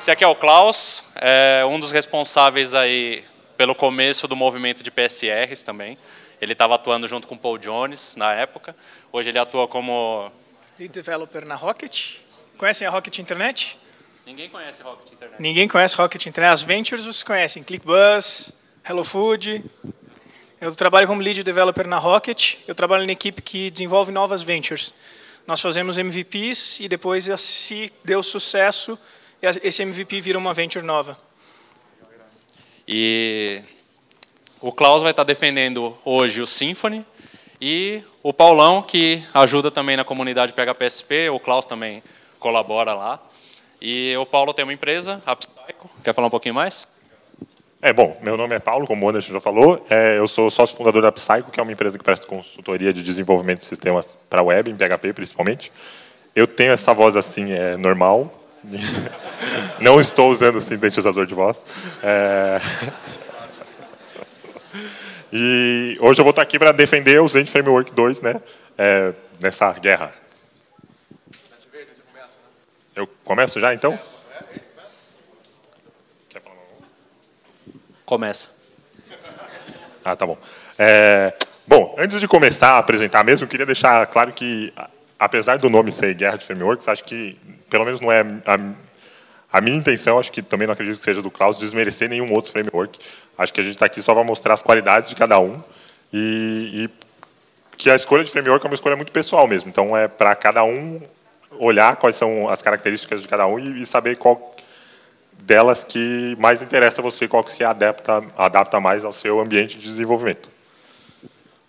Esse aqui é o Klaus, um dos responsáveis aí pelo começo do movimento de PSRs também. Ele estava atuando junto com o Paul Jones na época. Hoje ele atua como Lead Developer na Rocket. Conhecem a Rocket Internet? Ninguém conhece Rocket Internet. Ninguém conhece Rocket Internet. As Ventures vocês conhecem. ClickBus, Hello Food. Eu trabalho como Lead Developer na Rocket. Eu trabalho na equipe que desenvolve novas Ventures. Nós fazemos MVPs e depois, se deu sucesso, esse MVP vira uma Venture nova. E o Klaus vai estar defendendo hoje o Symfony e o Paulão, que ajuda também na comunidade PHPSP. O Klaus também colabora lá. E o Paulo tem uma empresa, a Psycho. Quer falar um pouquinho mais? Bom, meu nome é Paulo, como o Anderson já falou. Eu sou sócio fundador da Psycho, que é uma empresa que presta consultoria de desenvolvimento de sistemas para web, em PHP principalmente. Eu tenho essa voz assim, normal. Não estou usando sintetizador de voz. E hoje eu vou estar aqui para defender o Zend Framework 2, né, nessa guerra. Eu começo já, então? Quer falar alguma coisa? Começa. Ah, tá bom. Bom, antes de começar a apresentar mesmo, eu queria deixar claro que, apesar do nome ser Guerra de Frameworks, acho que, pelo menos não é a minha intenção, acho que também não acredito que seja do Klaus, desmerecer nenhum outro framework. Acho que a gente está aqui só para mostrar as qualidades de cada um e que a escolha de framework é uma escolha muito pessoal mesmo. Então, é para cada um olhar quais são as características de cada um e saber qual delas que mais interessa a você, qual que se adapta mais ao seu ambiente de desenvolvimento.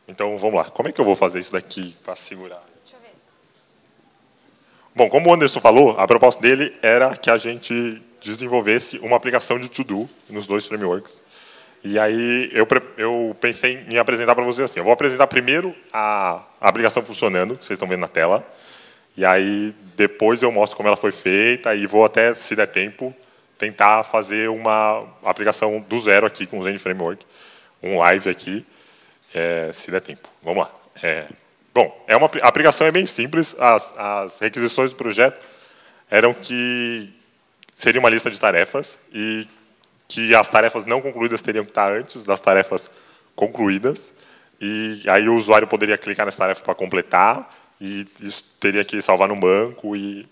Então, vamos lá. Como é que eu vou fazer isso daqui para segurar? Deixa eu ver. Bom, como o Anderson falou, a proposta dele era que a gente desenvolvesse uma aplicação de to-do nos dois frameworks. E aí eu pensei em apresentar para vocês assim. Eu vou apresentar primeiro a aplicação funcionando, que vocês estão vendo na tela. E aí, depois eu mostro como ela foi feita e vou até, se der tempo, tentar fazer uma aplicação do zero aqui com o Zend Framework. Um live aqui, se der tempo. Vamos lá. Bom, a aplicação é bem simples. As requisições do projeto eram que seria uma lista de tarefas e que as tarefas não concluídas teriam que estar antes das tarefas concluídas. E aí o usuário poderia clicar nessa tarefa para completar. E isso teria que salvar no banco e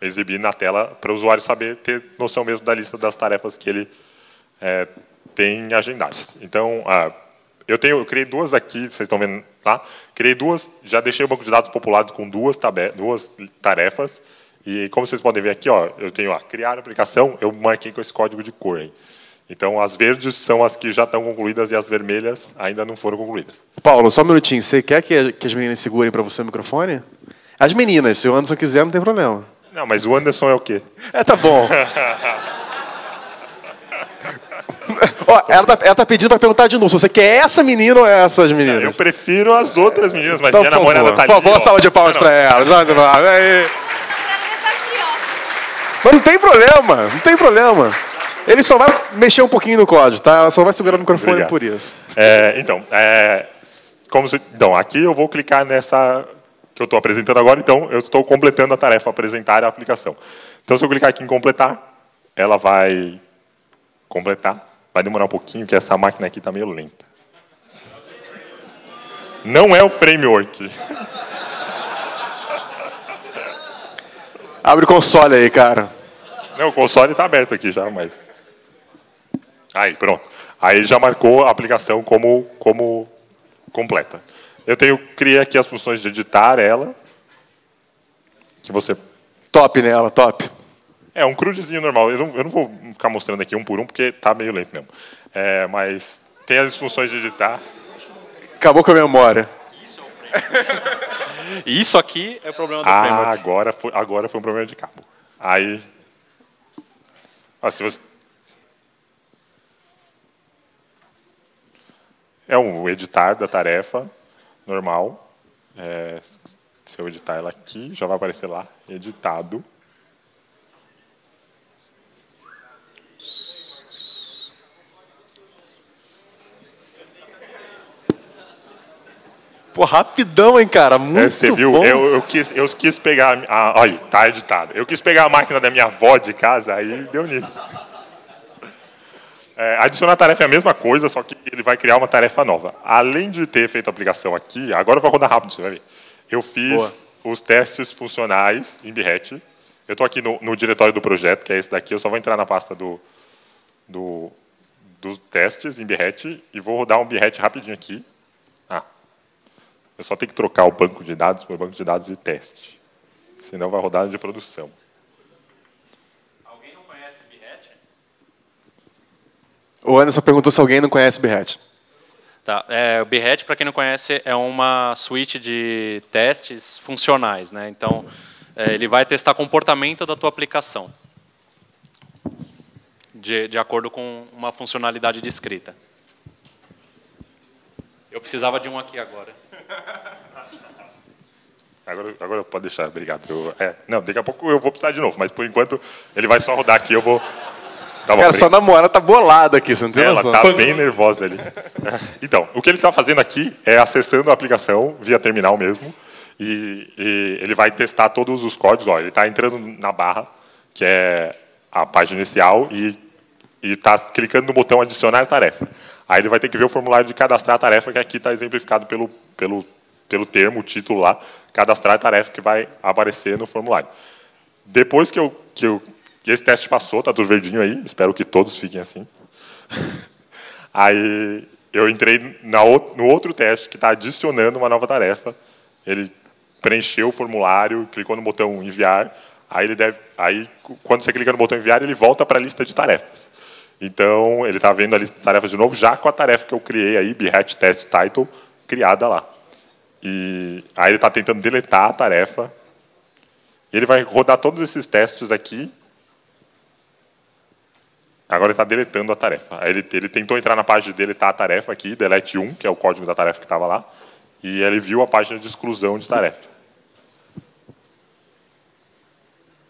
exibir na tela para o usuário saber, ter noção mesmo da lista das tarefas que ele tem agendadas. Então, eu criei duas aqui, vocês estão vendo lá. Criei duas, já deixei o banco de dados populado com duas tarefas. E como vocês podem ver aqui, eu tenho criar aplicação, eu marquei com esse código de cor aí. Então, as verdes são as que já estão concluídas e as vermelhas ainda não foram concluídas. Paulo, só um minutinho. Você quer que as meninas segurem para você o microfone? As meninas, se o Anderson quiser, não tem problema. Não, mas o Anderson é o quê? Tá bom. Ela tá pedindo para perguntar de novo. Se você quer essa menina ou essas meninas? Eu prefiro as outras meninas, mas então, minha namorada tá ali. Por favor, salva de palmas para elas. Mas não tem problema, não tem problema. Ele só vai mexer um pouquinho no código, tá? Ela só vai segurar o microfone. Obrigado. Por isso. Então, aqui eu vou clicar nessa que eu estou apresentando agora. Então, eu estou completando a tarefa, apresentar a aplicação. Então, se eu clicar aqui em completar, ela vai completar. Vai demorar um pouquinho, porque essa máquina aqui está meio lenta. Não é o framework. Abre o console aí, cara. Não, o console está aberto aqui já, mas... Aí, pronto. Aí já marcou a aplicação como completa. Criei aqui as funções de editar ela. Que você... Top nela, top. Um crudezinho normal. Eu não vou ficar mostrando aqui um por um, porque está meio lento mesmo. Mas tem as funções de editar. Acabou com a memória. Isso aqui é o problema do framework. Agora foi um problema de cabo. Aí... se você... um editar da tarefa normal. Se eu editar ela aqui, já vai aparecer lá, editado. Pô, rapidão, hein, cara? Muito você viu? bom. Eu quis pegar... olha, tá editado. Eu quis pegar a máquina da minha avó de casa, aí deu nisso. Adicionar tarefa é a mesma coisa, só que ele vai criar uma tarefa nova. Além de ter feito a aplicação aqui, agora vai rodar rápido, você vai ver. Eu fiz os testes funcionais em Behat. Eu estou aqui no diretório do projeto, que é esse daqui. Eu só vou entrar na pasta dos testes em Behat e vou rodar um Behat rapidinho aqui. Eu só tenho que trocar o banco de dados por banco de dados de teste. Senão vai rodar de produção. Alguém não conhece Behat? O Anderson perguntou se alguém não conhece Behat. Tá. O Behat, para quem não conhece, é uma suite de testes funcionais, né? Então, ele vai testar comportamento da tua aplicação, de acordo com uma funcionalidade descrita. Eu precisava de um aqui agora. Agora pode deixar, obrigado. Não, daqui a pouco eu vou precisar de novo, mas por enquanto ele vai só rodar aqui, eu vou... Tá bom, cara, sua namorada tá bolada aqui, você não tem noção? Ela tá bem nervosa ali. Então, o que ele está fazendo aqui é acessando a aplicação via terminal mesmo, e ele vai testar todos os códigos. Ó, ele está entrando na barra, que é a página inicial, e está clicando no botão adicionar tarefa. Aí ele vai ter que ver o formulário de cadastrar a tarefa, que aqui está exemplificado pelo termo, o título lá, cadastrar a tarefa que vai aparecer no formulário. Depois que esse teste passou, está tudo verdinho aí, espero que todos fiquem assim. Aí eu entrei no outro teste que está adicionando uma nova tarefa. Ele preencheu o formulário, clicou no botão enviar, aí quando você clica no botão enviar, ele volta para a lista de tarefas. Então, ele está vendo a lista de tarefas de novo, já com a tarefa que eu criei aí, Behat Test Title, criada lá. E aí ele está tentando deletar a tarefa. Ele vai rodar todos esses testes aqui. Agora ele está deletando a tarefa. Aí ele tentou entrar na página de deletar a tarefa aqui, delete 1, que é o código da tarefa que estava lá, e ele viu a página de exclusão de tarefa.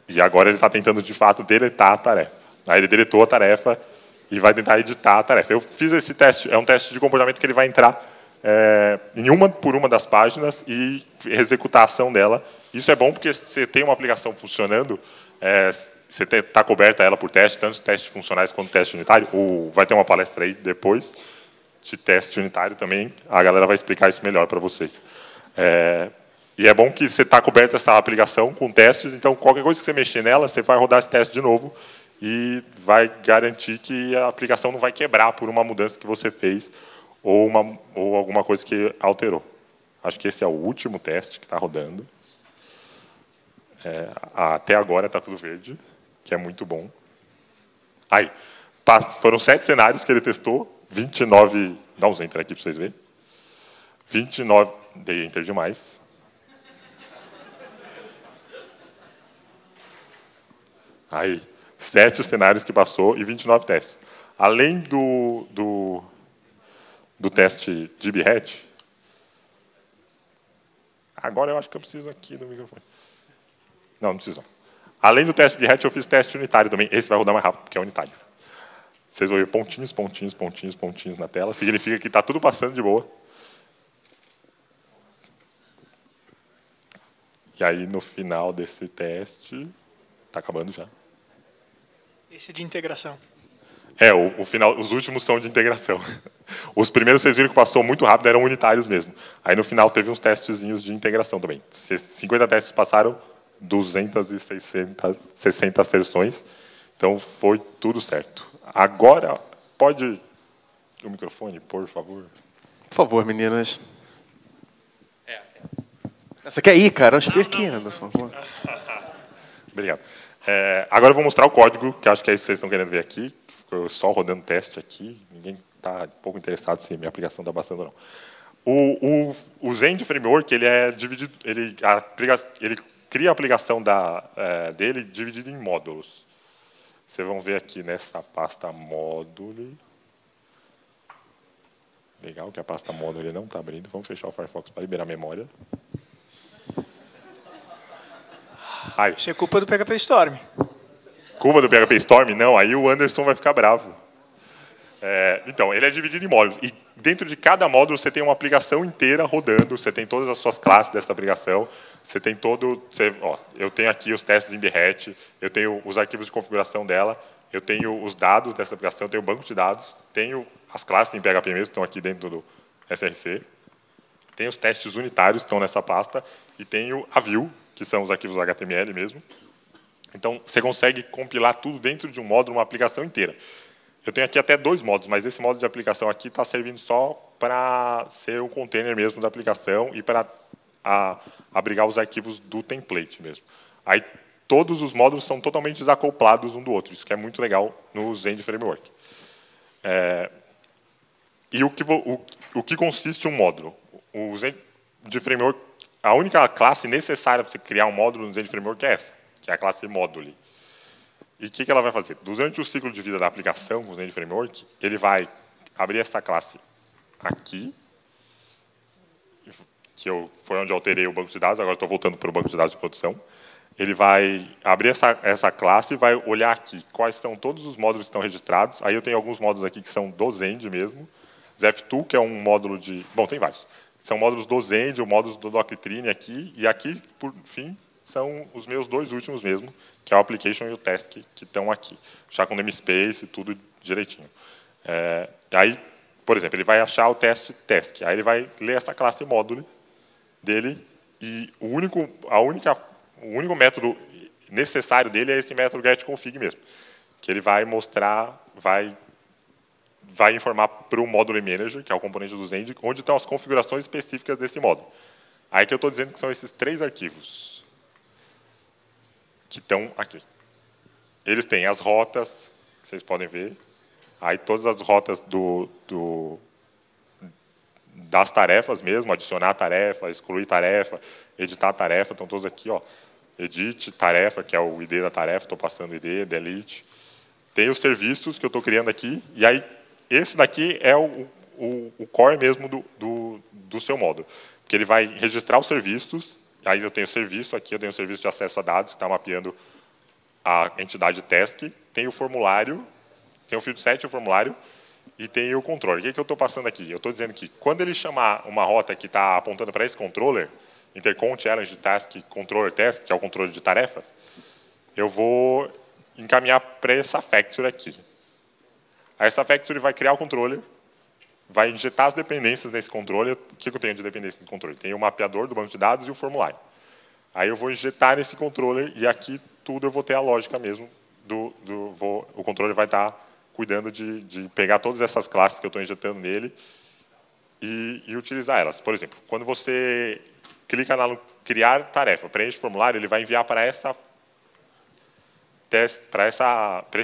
E agora ele está tentando, de fato, deletar a tarefa. Aí ele deletou a tarefa e vai tentar editar a tarefa. Eu fiz esse teste, é um teste de comportamento que ele vai entrar em uma por uma das páginas e executar a ação dela. Isso é bom porque você tem uma aplicação funcionando, você está coberta ela por teste, tanto testes funcionais quanto teste unitário. Vai ter uma palestra aí depois de teste unitário também. A galera vai explicar isso melhor para vocês. E é bom que você está coberta essa aplicação com testes, então qualquer coisa que você mexer nela, você vai rodar esse teste de novo e vai garantir que a aplicação não vai quebrar por uma mudança que você fez ou alguma coisa que alterou. Acho que esse é o último teste que está rodando. Até agora está tudo verde, que é muito bom. Aí, foram 7 cenários que ele testou, 29... Dá uns enter aqui para vocês verem. 29... Dei enter demais. Aí, 7 cenários que passou e 29 testes. Além do teste de Behat, agora eu acho que eu preciso aqui do microfone. Não preciso não. Além do teste de Behat, eu fiz teste unitário também. Esse vai rodar mais rápido, porque é unitário. Vocês vão ver pontinhos, pontinhos, pontinhos, pontinhos na tela. Significa que está tudo passando de boa. E aí, no final desse teste... Está acabando já. Esse é de integração. O final, os últimos são de integração. Os primeiros, vocês viram que passou muito rápido, eram unitários mesmo. Aí, no final, teve uns testezinhos de integração também. 50 testes passaram, 260 sessões. Então, foi tudo certo. Agora, pode... O microfone, por favor. Por favor, meninas. Você quer ir, cara? Acho que aqui, Anderson. Obrigado. Agora eu vou mostrar o código, que acho que é isso que vocês estão querendo ver aqui. Ficou só rodando teste aqui. Ninguém está um pouco interessado se minha aplicação está bastante ou não. O Zend Framework, ele é dividido, ele cria a aplicação dele dividida em módulos. Vocês vão ver aqui nessa pasta módulo. Legal que a pasta módulo não está abrindo. Vamos fechar o Firefox para liberar a memória. Aí. Isso é culpa do PHP Storm. Culpa do PHP Storm? Não, aí o Anderson vai ficar bravo. Então, ele é dividido em módulos. E dentro de cada módulo você tem uma aplicação inteira rodando, você tem todas as suas classes dessa aplicação, você tem eu tenho aqui os testes em Behat, eu tenho os arquivos de configuração dela, eu tenho os dados dessa aplicação, eu tenho o banco de dados, tenho as classes em PHP mesmo, que estão aqui dentro do SRC, tenho os testes unitários que estão nessa pasta, e tenho a view, que são os arquivos HTML mesmo. Então, você consegue compilar tudo dentro de um módulo, uma aplicação inteira. Eu tenho aqui até 2 módulos, mas esse módulo de aplicação aqui está servindo só para ser o container mesmo da aplicação e para abrigar os arquivos do template mesmo. Aí, todos os módulos são totalmente desacoplados um do outro. Isso que é muito legal no Zend Framework. E o que consiste um módulo? O Zend Framework, a única classe necessária para você criar um módulo no Zend Framework é essa, que é a classe Module. E o que ela vai fazer? Durante o ciclo de vida da aplicação com o Zend Framework, ele vai abrir essa classe aqui, foi onde eu alterei o banco de dados, agora estou voltando para o banco de dados de produção. Ele vai abrir essa classe e vai olhar aqui quais são todos os módulos que estão registrados. Aí eu tenho alguns módulos aqui que são do Zend mesmo. Zef2, que é um módulo de... Bom, tem vários. São módulos do Zend, o módulos do Doctrine aqui. E aqui, por fim, são os meus 2 últimos mesmo, que é o Application e o Task, que estão aqui. Já com namespace e tudo direitinho. Aí, por exemplo, ele vai achar o teste Task. Aí ele vai ler essa classe módulo dele. E o único método necessário dele é esse método getConfig mesmo, que ele vai mostrar, vai informar para o módulo manager, que é o componente do Zend, onde estão as configurações específicas desse módulo. Aí que eu estou dizendo que são esses 3 arquivos que estão aqui. Eles têm as rotas, que vocês podem ver, aí todas as rotas das tarefas mesmo, adicionar tarefa, excluir tarefa, editar tarefa, estão todos aqui, ó. Edit, tarefa, que é o ID da tarefa, estou passando o ID, delete. Tem os serviços que eu estou criando aqui, e aí esse daqui é o core mesmo do seu módulo. Porque ele vai registrar os serviços, aí eu tenho o serviço aqui, eu tenho o serviço de acesso a dados, que está mapeando a entidade task, tem o formulário, tem o field set, o formulário, e tem o controller. O que eu estou passando aqui? Eu estou dizendo que quando ele chamar uma rota que está apontando para esse controller, intercom, challenge, task, controller task, que é o controle de tarefas, eu vou encaminhar para essa factory aqui. Aí essa factory vai criar o controller, vai injetar as dependências nesse controller. O que eu tenho de dependência nesse controller? Tem o mapeador do banco de dados e o formulário. Aí eu vou injetar nesse controller e aqui tudo eu vou ter a lógica mesmo. O controller vai estar cuidando de pegar todas essas classes que eu estou injetando nele e utilizar elas. Por exemplo, quando você clica no criar tarefa, preenche o formulário, ele vai enviar para esse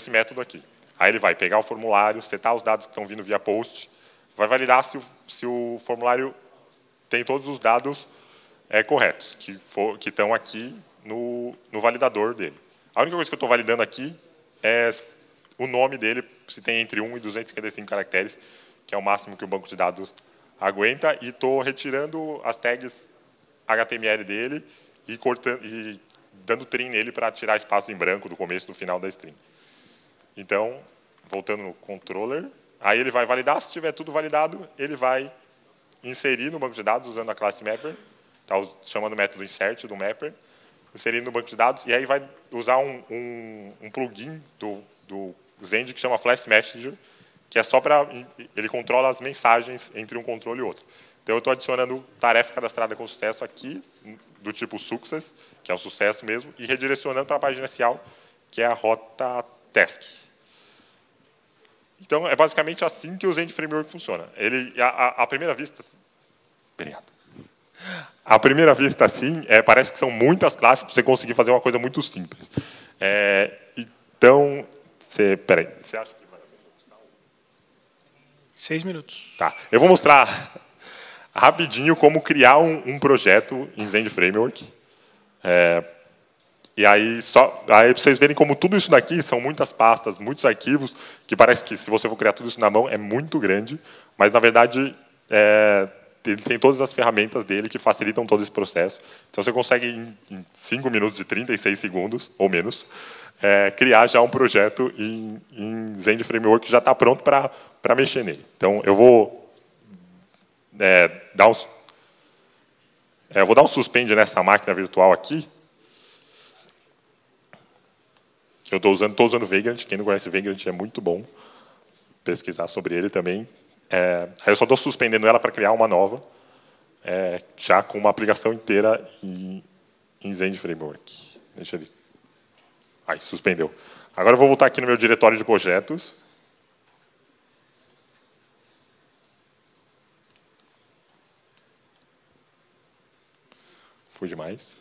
método aqui. Aí ele vai pegar o formulário, setar os dados que estão vindo via post, vai validar se o formulário tem todos os dados corretos, que estão aqui no validador dele. A única coisa que eu estou validando aqui é o nome dele, se tem entre 1 e 255 caracteres, que é o máximo que o banco de dados aguenta, e estou retirando as tags HTML dele e dando trim nele para tirar espaço em branco do começo e do final da string. Então, voltando no controller, aí ele vai validar, se tiver tudo validado, ele vai inserir no banco de dados usando a classe mapper, tá chamando o método insert do mapper, inserir no banco de dados, e aí vai usar um plugin do Zend que chama Flash Messenger, que é só para... ele controla as mensagens entre um controle e outro. Então, eu estou adicionando tarefa cadastrada com sucesso aqui, do tipo success, que é o sucesso mesmo, e redirecionando para a página inicial, que é a rota task. Então, é basicamente assim que o Zend Framework funciona. À primeira vista... Obrigado. À primeira vista, assim, parece que são muitas classes para você conseguir fazer uma coisa muito simples. Então, peraí, você acha que vai... 6 minutos. Tá. Eu vou mostrar rapidinho como criar um projeto em Zend Framework. E aí, para vocês verem como tudo isso daqui são muitas pastas, muitos arquivos, que parece que, se você for criar tudo isso na mão, é muito grande, mas, na verdade, ele tem todas as ferramentas dele que facilitam todo esse processo. Então, você consegue, em 5 minutos e 36 segundos, ou menos, criar já um projeto em Zend Framework que já está pronto para mexer nele. Então, eu vou eu vou dar um suspend nessa máquina virtual aqui. Que eu estou usando Vagrant. Quem não conhece Vagrant é muito bom. Pesquisar sobre ele também. Aí eu só estou suspendendo ela para criar uma nova, já com uma aplicação inteira em Zend Framework. Deixa ele. Aí, suspendeu. Agora eu vou voltar aqui no meu diretório de projetos. Fui demais.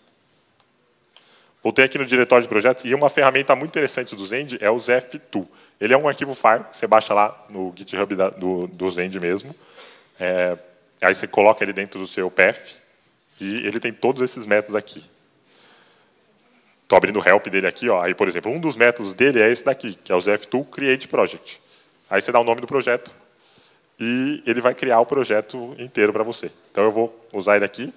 Voltei aqui no diretório de projetos e uma ferramenta muito interessante do Zend é o ZF2. Ele é um arquivo file, você baixa lá no GitHub do Zend mesmo. Aí você coloca ele dentro do seu path e ele tem todos esses métodos aqui. Estou abrindo o help dele aqui. Aí, por exemplo, um dos métodos dele é esse daqui, que é o ZF2 Create Project. Aí você dá o nome do projeto e ele vai criar o projeto inteiro para você. Então eu vou usar ele aqui.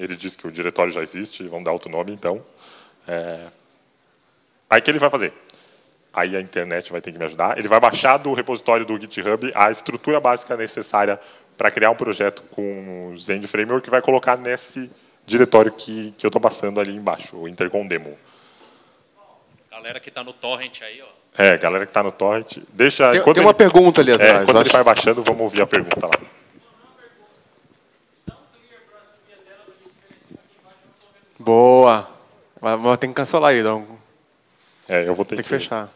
Ele diz que o diretório já existe, vamos dar outro nome, então. Aí o que ele vai fazer? Aí a internet vai ter que me ajudar. Ele vai baixar do repositório do GitHub a estrutura básica necessária para criar um projeto com o Zend Framework e vai colocar nesse diretório que eu estou passando ali embaixo, o Intercom Demo. Galera que está no torrent aí, ó. Galera que está no torrent. Deixa, tem uma pergunta ali atrás. Quando ele vai baixando, vamos ouvir a pergunta lá. Boa. Mas tem que cancelar aí, então. Eu vou ter que fechar.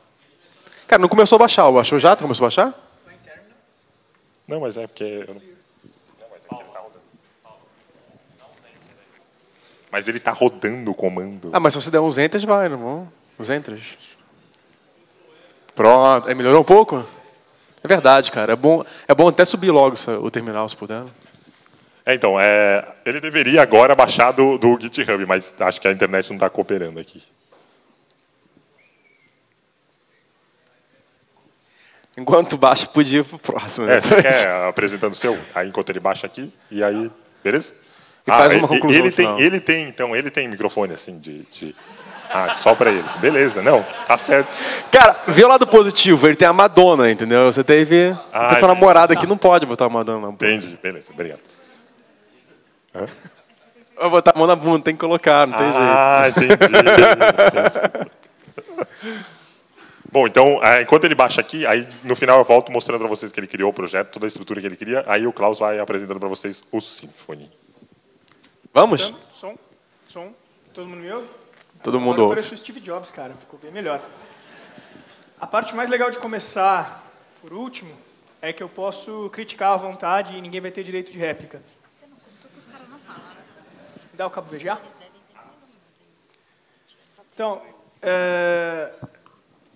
Cara, não começou a baixar. Baixou já? Começou a baixar? Não, mas é porque... Não, mas é que ele está rodando. Mas ele está rodando o comando. Mas se você der uns enters, vai, não vão? Os enters. Pronto. Melhorou um pouco? É verdade, cara. É bom até subir logo o terminal, se puder. Então, ele deveria agora baixar do GitHub, mas acho que a internet não está cooperando aqui. Enquanto baixa, podia ir para o próximo. Você quer apresentando o seu? Aí, enquanto ele baixa aqui, e aí... Beleza? E faz uma conclusão ele tem microfone, assim, só para ele. Beleza, não, tá certo. Cara, vê o lado positivo, ele tem a Madonna, entendeu? Você teve... essa namorada aqui não pode botar a Madonna. Não. Entendi, beleza, obrigado. Eu vou botar a mão na bunda, tem que colocar, não tem jeito. Entendi. Bom, então, enquanto ele baixa aqui, aí no final eu volto mostrando para vocês que ele criou o projeto, toda a estrutura que ele queria, aí o Klaus vai apresentando para vocês o Symfony. Vamos? Som. Todo mundo me ouve? Todo mundo ouve. Agora parece o Steve Jobs, cara. Ficou bem melhor. A parte mais legal de começar, por último, é que eu posso criticar à vontade e ninguém vai ter direito de réplica. Você não contou que os caras não falaram. Dá o cabo VGA? Então,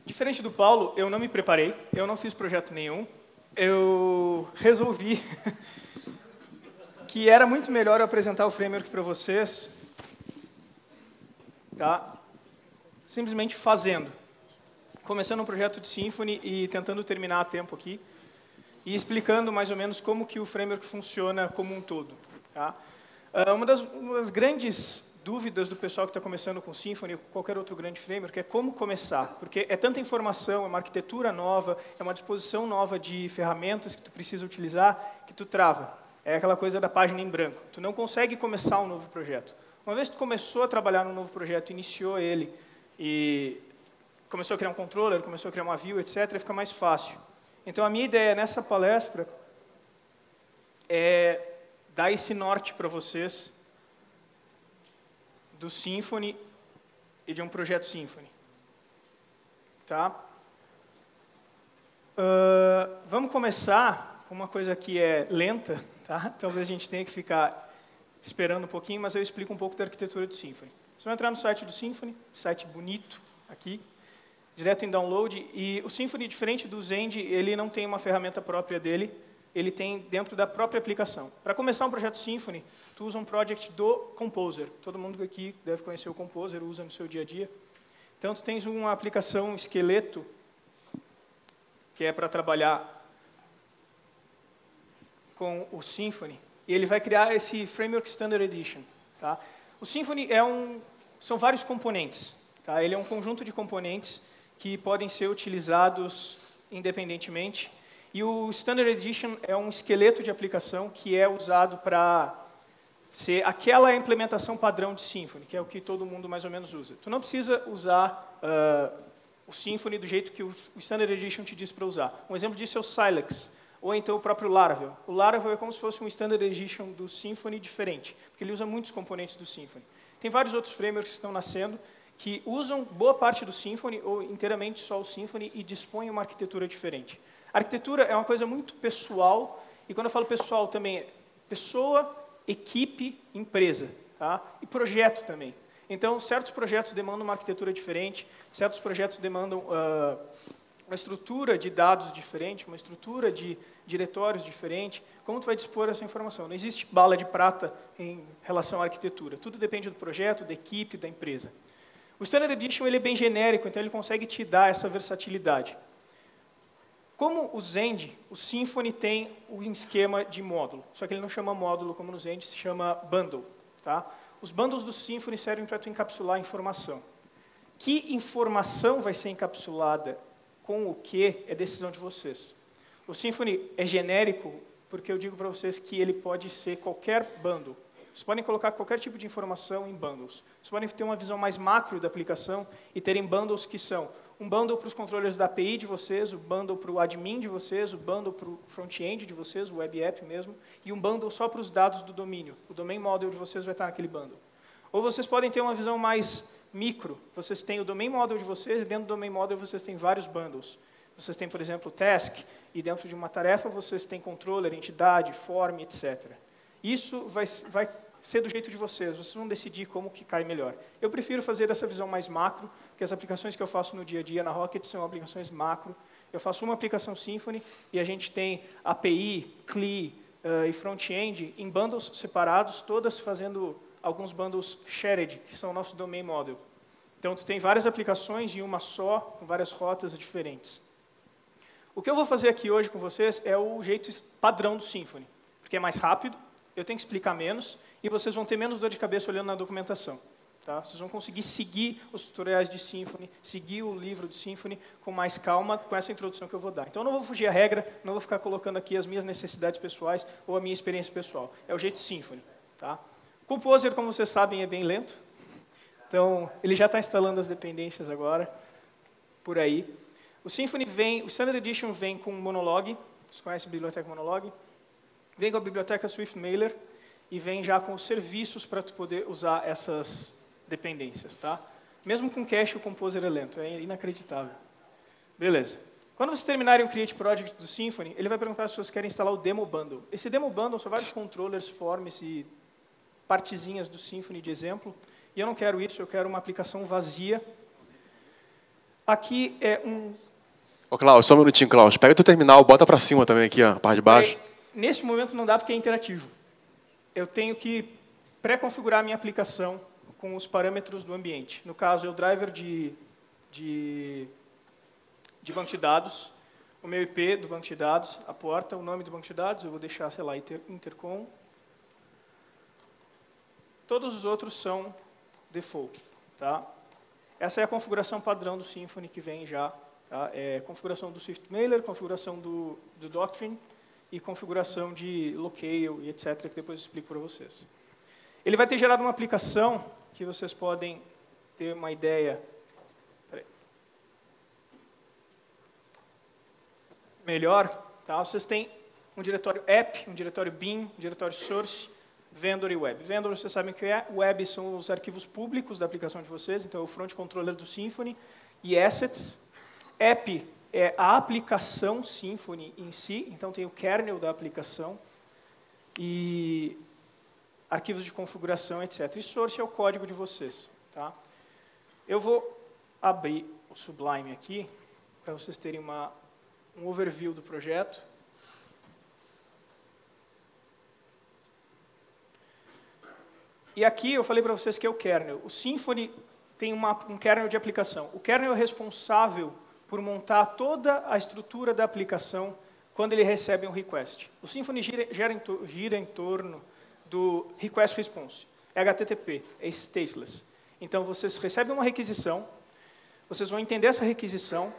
diferente do Paulo, eu não me preparei, eu não fiz projeto nenhum. Eu resolvi que era muito melhor eu apresentar o framework para vocês, tá? Simplesmente fazendo. Começando um projeto de Symfony e tentando terminar a tempo aqui, e explicando mais ou menos como que o framework funciona como um todo. Tá? Uma das grandes dúvidas do pessoal que está começando com Symfony ou qualquer outro grande framework é como começar, porque é tanta informação, é uma arquitetura nova, é uma disposição nova de ferramentas que tu precisa utilizar, que tu trava. É aquela coisa da página em branco. Tu não consegue começar um novo projeto. Uma vez que tu começou a trabalhar num novo projeto, iniciou ele e começou a criar um controller, começou a criar uma view, etc., fica mais fácil. Então, a minha ideia nessa palestra é dar esse norte para vocês do Symfony e de um projeto Symfony. Tá? Vamos começar com uma coisa que é lenta, tá? Talvez a gente tenha que ficar esperando um pouquinho, mas eu explico um pouco da arquitetura do Symfony. Você vai entrar no site do Symfony, site bonito aqui, direto em download, e o Symfony, diferente do Zend, ele não tem uma ferramenta própria dele, ele tem dentro da própria aplicação. Para começar um projeto Symfony, tu usa um project do Composer. Todo mundo aqui deve conhecer o Composer, usa no seu dia a dia. Então, tu tens uma aplicação esqueleto, que é para trabalhar com o Symfony, e ele vai criar esse Framework Standard Edition. Tá? O Symfony são vários componentes. Tá? Ele é um conjunto de componentes que podem ser utilizados independentemente. E o Standard Edition é um esqueleto de aplicação que é usado para ser aquela implementação padrão de Symfony, que é o que todo mundo mais ou menos usa. Tu não precisa usar o Symfony do jeito que o Standard Edition te diz para usar. Um exemplo disso é o Silex, ou então o próprio Laravel. O Laravel é como se fosse um Standard Edition do Symfony diferente, porque ele usa muitos componentes do Symfony. Tem vários outros frameworks que estão nascendo que usam boa parte do Symfony, ou inteiramente só o Symfony, e dispõem uma arquitetura diferente. A arquitetura é uma coisa muito pessoal, e quando eu falo pessoal também é pessoa, equipe, empresa, tá? E projeto também. Então, certos projetos demandam uma arquitetura diferente, certos projetos demandam uma estrutura de dados diferente, uma estrutura de diretórios diferente. Como tu vai dispor essa informação? Não existe bala de prata em relação à arquitetura. Tudo depende do projeto, da equipe, da empresa. O Standard Edition ele é bem genérico, então ele consegue te dar essa versatilidade. Como o Zend, o Symfony tem um esquema de módulo, só que ele não chama módulo como no Zend, se chama bundle. Tá? Os bundles do Symfony servem para tu encapsular a informação. Que informação vai ser encapsulada com o que é decisão de vocês. O Symfony é genérico porque eu digo para vocês que ele pode ser qualquer bundle. Vocês podem colocar qualquer tipo de informação em bundles. Vocês podem ter uma visão mais macro da aplicação e terem bundles que são um bundle para os controllers da API de vocês, o bundle para o admin de vocês, o bundle para o front-end de vocês, o web app mesmo, e um bundle só para os dados do domínio. O domain model de vocês vai estar naquele bundle. Ou vocês podem ter uma visão mais micro. Vocês têm o domain model de vocês, e dentro do domain model vocês têm vários bundles. Vocês têm, por exemplo, o task, e dentro de uma tarefa vocês têm controller, entidade, form, etc. Isso vai ser do jeito de vocês vão decidir como que cai melhor. Eu prefiro fazer dessa visão mais macro, porque as aplicações que eu faço no dia a dia na Rocket são aplicações macro. Eu faço uma aplicação Symfony e a gente tem API, CLI e front-end em bundles separados, todas fazendo alguns bundles shared, que são o nosso domain model. Então, tu tem várias aplicações em uma só, com várias rotas diferentes. O que eu vou fazer aqui hoje com vocês é o jeito padrão do Symfony, porque é mais rápido, eu tenho que explicar menos, e vocês vão ter menos dor de cabeça olhando na documentação. Tá? Vocês vão conseguir seguir os tutoriais de Symfony, seguir o livro de Symfony com mais calma, com essa introdução que eu vou dar. Então, eu não vou fugir à regra, não vou ficar colocando aqui as minhas necessidades pessoais ou a minha experiência pessoal. É o jeito Symfony. Tá? Composer, como vocês sabem, é bem lento. Então, ele já está instalando as dependências agora, por aí. O Symfony o Standard Edition vem com Monolog, vocês conhecem a biblioteca Monolog? Vem com a biblioteca SwiftMailer e vem já com os serviços para tu poder usar essas dependências, tá? Mesmo com cache, o Composer é lento, é inacreditável. Beleza. Quando vocês terminarem o Create Project do Symfony, ele vai perguntar se vocês querem instalar o Demo Bundle. Esse Demo Bundle são vários controllers, forms e partezinhas do Symfony de exemplo, e eu não quero isso, eu quero uma aplicação vazia. Aqui é um... Ô, Klaus, só um minutinho, Klaus. Pega o teu terminal, bota para cima também aqui, ó, a parte de baixo. Nesse momento não dá porque é interativo. Eu tenho que pré-configurar a minha aplicação com os parâmetros do ambiente. No caso, é o driver de banco de dados, o meu IP do banco de dados, a porta, o nome do banco de dados, eu vou deixar, sei lá, intercom. Todos os outros são default. Tá? Essa é a configuração padrão do Symfony que vem já. Tá? É configuração do SwiftMailer, configuração do Doctrine e configuração de locale e etc., que depois eu explico para vocês. Ele vai ter gerado uma aplicação que vocês podem ter uma ideia melhor. Tá? Vocês têm um diretório app, um diretório bin, um diretório source, vendor e web. Vendor, vocês sabem o que é. Web são os arquivos públicos da aplicação de vocês, então é o front controller do Symfony. E assets. App é a aplicação Symfony em si, então tem o kernel da aplicação. E arquivos de configuração, etc. E source é o código de vocês. Tá? Eu vou abrir o Sublime aqui, para vocês terem um overview do projeto. E aqui eu falei para vocês que é o kernel. O Symfony tem um kernel de aplicação. O kernel é responsável por montar toda a estrutura da aplicação quando ele recebe um request. O Symfony gira em torno do request response. É HTTP, é stateless. Então, vocês recebem uma requisição, vocês vão entender essa requisição,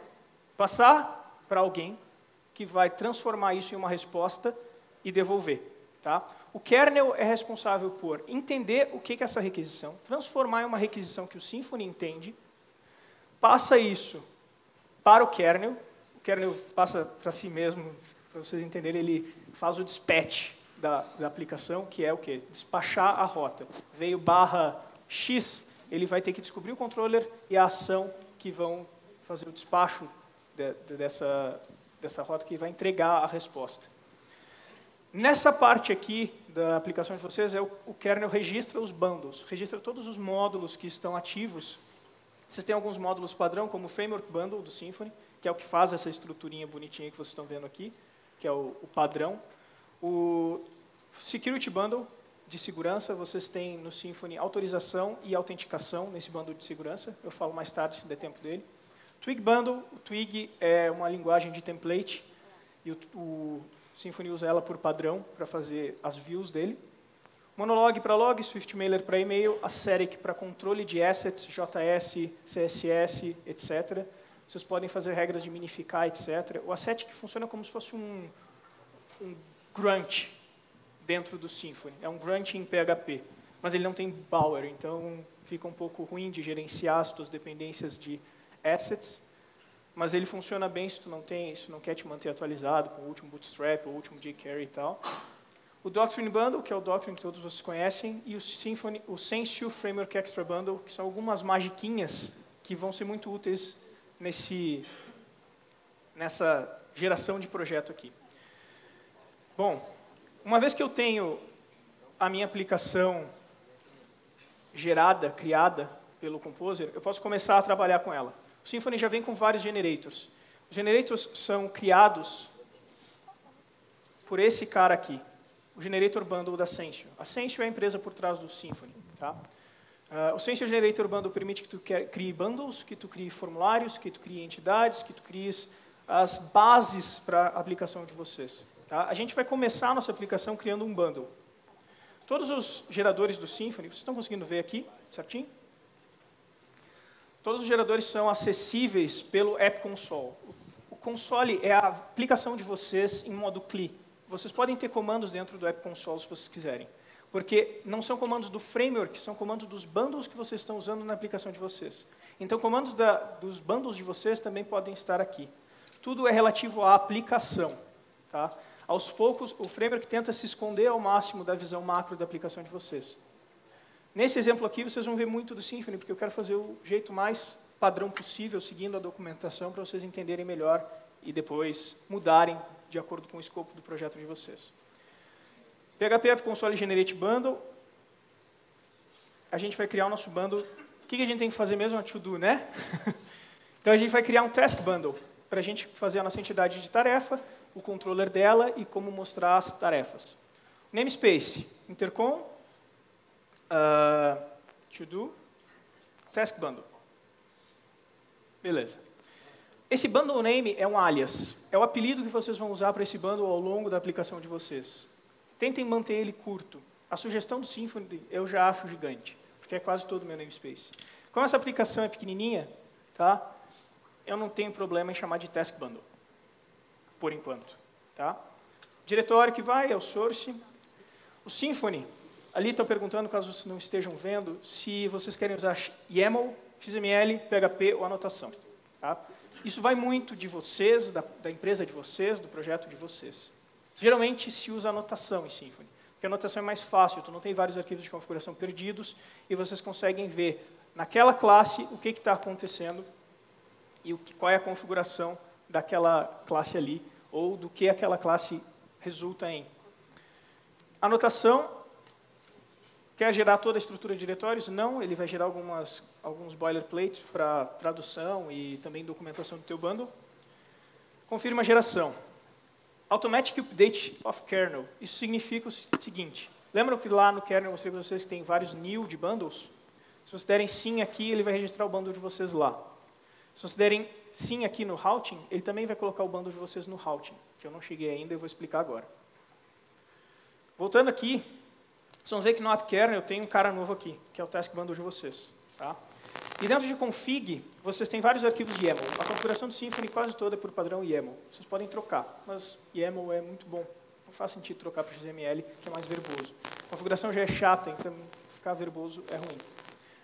passar para alguém que vai transformar isso em uma resposta e devolver. Tá? O kernel é responsável por entender o que é essa requisição, transformar em uma requisição que o Symfony entende, passa isso para o kernel passa para si mesmo, para vocês entenderem, ele faz o dispatch da aplicação, que é o quê? Despachar a rota. Veio /x, ele vai ter que descobrir o controller e a ação que vão fazer o despacho dessa rota, que vai entregar a resposta. Nessa parte aqui da aplicação de vocês, o kernel registra os bundles, registra todos os módulos que estão ativos. Vocês têm alguns módulos padrão, como o Framework Bundle do Symfony, que é o que faz essa estruturinha bonitinha que vocês estão vendo aqui, que é o padrão. O Security Bundle de segurança, vocês têm no Symfony autorização e autenticação nesse bundle de segurança. Eu falo mais tarde, se der tempo dele. Twig Bundle, o Twig é uma linguagem de template, e o Symfony usa ela por padrão para fazer as views dele. Monolog para log, SwiftMailer para e-mail, Asterisk para controle de assets, JS, CSS, etc. Vocês podem fazer regras de minificar, etc. O Asterisk funciona como se fosse um grunt dentro do Symfony. É um grunt em PHP, mas ele não tem Bower, então fica um pouco ruim de gerenciar as suas dependências de assets. Mas ele funciona bem se tu não quer te manter atualizado com o último Bootstrap, o último jQuery e tal. O Doctrine Bundle, que é o Doctrine que todos vocês conhecem, e o Sensio Framework Extra Bundle, que são algumas magiquinhas que vão ser muito úteis nessa geração de projeto aqui. Bom, uma vez que eu tenho a minha aplicação gerada, criada pelo Composer, eu posso começar a trabalhar com ela. O Symfony já vem com vários generators. Os generators são criados por esse cara aqui, o Generator Bundle da Sensio. A Sensio é a empresa por trás do Symfony. Tá? O Sensio Generator Bundle permite que tu crie bundles, que tu crie formulários, que tu crie entidades, que tu crie as bases para a aplicação de vocês. Tá? A gente vai começar a nossa aplicação criando um bundle. Todos os geradores do Symfony, vocês estão conseguindo ver aqui, certinho? Todos os geradores são acessíveis pelo App Console. O console é a aplicação de vocês em modo CLI. Vocês podem ter comandos dentro do App Console se vocês quiserem, porque não são comandos do framework, são comandos dos bundles que vocês estão usando na aplicação de vocês. Então, comandos dos bundles de vocês também podem estar aqui. Tudo é relativo à aplicação. Tá? Aos poucos, o framework tenta se esconder ao máximo da visão macro da aplicação de vocês. Nesse exemplo aqui, vocês vão ver muito do Symfony, porque eu quero fazer o jeito mais padrão possível, seguindo a documentação, para vocês entenderem melhor e depois mudarem de acordo com o escopo do projeto de vocês. PHP App Console Generate Bundle. A gente vai criar o nosso bundle. O que a gente tem que fazer mesmo? A to-do, né? Então, a gente vai criar um Task Bundle, para a gente fazer a nossa entidade de tarefa, o controller dela e como mostrar as tarefas. Namespace, intercom, to-do, Task Bundle. Beleza. Esse bundle name é um alias. É o apelido que vocês vão usar para esse bundle ao longo da aplicação de vocês. Tentem manter ele curto. A sugestão do Symfony eu já acho gigante, porque é quase todo o meu namespace. Como essa aplicação é pequenininha, tá? Eu não tenho problema em chamar de Task Bundle, por enquanto. Tá? O diretório que vai é o source. O Symfony, ali estão perguntando, caso vocês não estejam vendo, se vocês querem usar YAML, XML, PHP ou anotação. Tá? Isso vai muito de vocês, da empresa de vocês, do projeto de vocês. Geralmente se usa anotação em Symfony, porque a anotação é mais fácil, tu não tem vários arquivos de configuração perdidos e vocês conseguem ver naquela classe o que está acontecendo e qual é a configuração daquela classe ali, ou do que aquela classe resulta em. Anotação, quer gerar toda a estrutura de diretórios? Não, ele vai gerar alguns boilerplates para tradução e também documentação do teu bundle. Confirma a geração. Automatic Update of Kernel. Isso significa o seguinte. Lembram que lá no kernel eu mostrei para vocês que tem vários new de bundles? Se vocês derem sim aqui, ele vai registrar o bundle de vocês lá. Se vocês derem sim aqui no routing, ele também vai colocar o bundle de vocês no routing, que eu não cheguei ainda e vou explicar agora. Voltando aqui, vocês vão ver que no AppKernel eu tenho um cara novo aqui, que é o task bundle de vocês. Tá? E dentro de config, vocês têm vários arquivos YAML. A configuração do Symfony quase toda é por padrão YAML. Vocês podem trocar, mas YAML é muito bom. Não faz sentido trocar para XML, que é mais verboso. A configuração já é chata, então ficar verboso é ruim.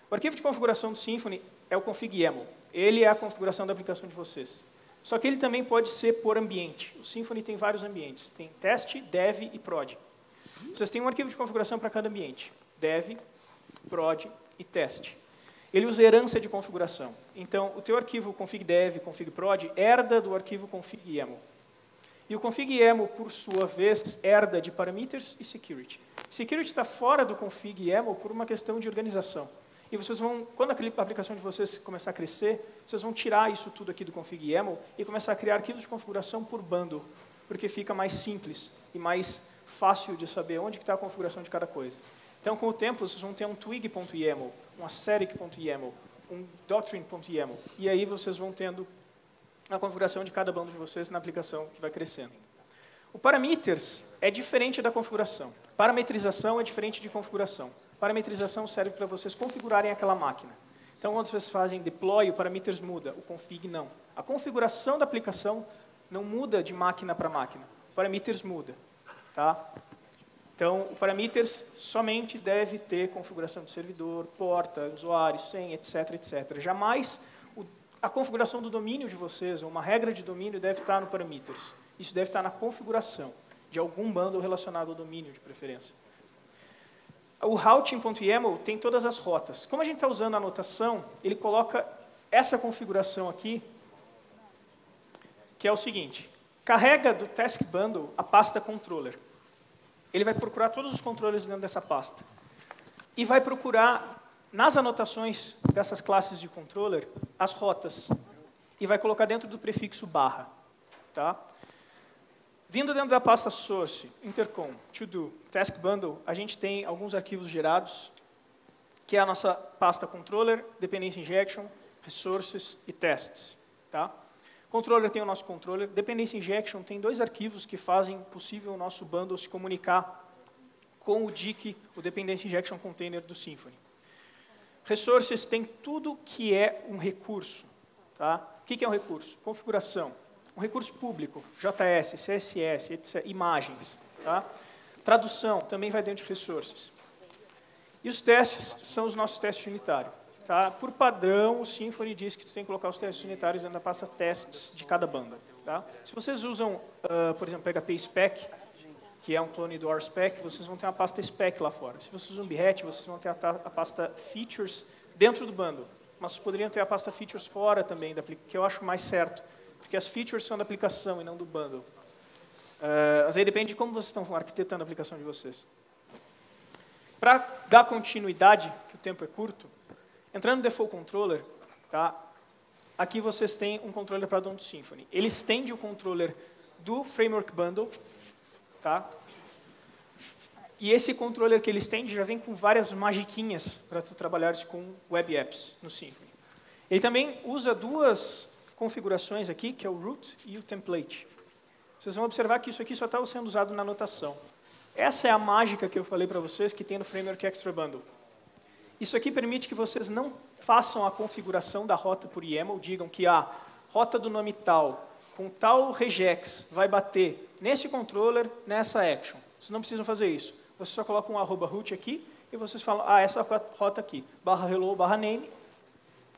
O arquivo de configuração do Symfony é o config YAML. Ele é a configuração da aplicação de vocês. Só que ele também pode ser por ambiente. O Symfony tem vários ambientes. Tem teste, dev e prod. Vocês têm um arquivo de configuração para cada ambiente. Dev, prod e teste. Ele usa herança de configuração. Então, o teu arquivo config dev, config prod, herda do arquivo config YAML. E o config YAML, por sua vez, herda de parameters e security. Security está fora do config YAML por uma questão de organização. E vocês vão, quando a aplicação de vocês começar a crescer, vocês vão tirar isso tudo aqui do config YAML e começar a criar arquivos de configuração por bundle, porque fica mais simples e mais fácil de saber onde está a configuração de cada coisa. Então, com o tempo, vocês vão ter um twig.yaml, um asterisk.yaml, um doctrine.yaml, e aí vocês vão tendo a configuração de cada bundle de vocês na aplicação que vai crescendo. O parameters é diferente da configuração. Parametrização é diferente de configuração. Parametrização serve para vocês configurarem aquela máquina. Então, quando vocês fazem deploy, o parameters muda, o config não. A configuração da aplicação não muda de máquina para máquina. O parameters muda. Tá? Então, o parameters somente deve ter configuração de servidor, porta, usuário, senha, etc, etc. Jamais a configuração do domínio de vocês, ou uma regra de domínio, deve estar no parameters. Isso deve estar na configuração de algum bundle relacionado ao domínio, de preferência. O routing.yaml tem todas as rotas. Como a gente está usando a anotação, ele coloca essa configuração aqui, que é o seguinte. Carrega do task bundle a pasta controller. Ele vai procurar todos os controllers dentro dessa pasta. E vai procurar, nas anotações dessas classes de controller, as rotas. E vai colocar dentro do prefixo barra. Tá? Vindo dentro da pasta source, intercom, to-do, task bundle, a gente tem alguns arquivos gerados, que é a nossa pasta controller, dependency injection, resources e tests. Tá? Controller tem o nosso controller. Dependency injection tem dois arquivos que fazem possível o nosso bundle se comunicar com o DIC, o Dependency Injection Container do Symfony. Resources tem tudo que é um recurso. Tá? O que é um recurso? Configuração. Um recurso público, JS, CSS, etc., imagens. Tá? Tradução também vai dentro de resources. E os testes são os nossos testes unitários. Tá? Por padrão, o Symfony diz que tu tem que colocar os testes unitários dentro da pasta testes de cada banda. Tá? Se vocês usam, por exemplo, PHP Spec, que é um clone do RSpec, vocês vão ter uma pasta Spec lá fora. Se vocês usam Behat, vocês vão ter a pasta Features dentro do bundle. Mas vocês poderiam ter a pasta Features fora também, que eu acho mais certo. Porque as features são da aplicação e não do bundle. Mas aí depende de como vocês estão arquitetando a aplicação de vocês. Para dar continuidade, que o tempo é curto, entrando no Default Controller, tá? Aqui vocês têm um controller para dentro do Symfony. Ele estende o controller do Framework Bundle. Tá? E esse controller que ele estende já vem com várias magiquinhas para tu trabalhares com web apps no Symfony. Ele também usa duas configurações aqui, que é o root e o template. Vocês vão observar que isso aqui só está sendo usado na anotação. Essa é a mágica que eu falei para vocês que tem no Framework Extra Bundle. Isso aqui permite que vocês não façam a configuração da rota por YAML, digam que a rota do nome tal, com tal regex, vai bater nesse controller, nessa action. Vocês não precisam fazer isso. Vocês só colocam um @root aqui e vocês falam, essa rota aqui, /hello, /name,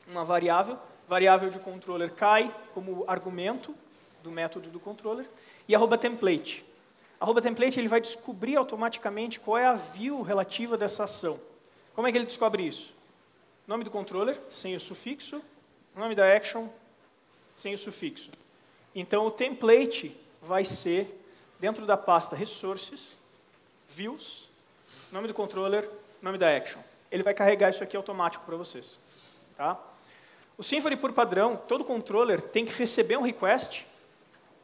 uma variável de controller cai como argumento do método do controller, e @template. @template ele vai descobrir automaticamente qual é a view relativa dessa ação. Como é que ele descobre isso? Nome do controller, sem o sufixo, nome da action, sem o sufixo. Então, o template vai ser, dentro da pasta resources, views, nome do controller, nome da action. Ele vai carregar isso aqui automático para vocês. Tá? O Symfony, por padrão, todo controller tem que receber um request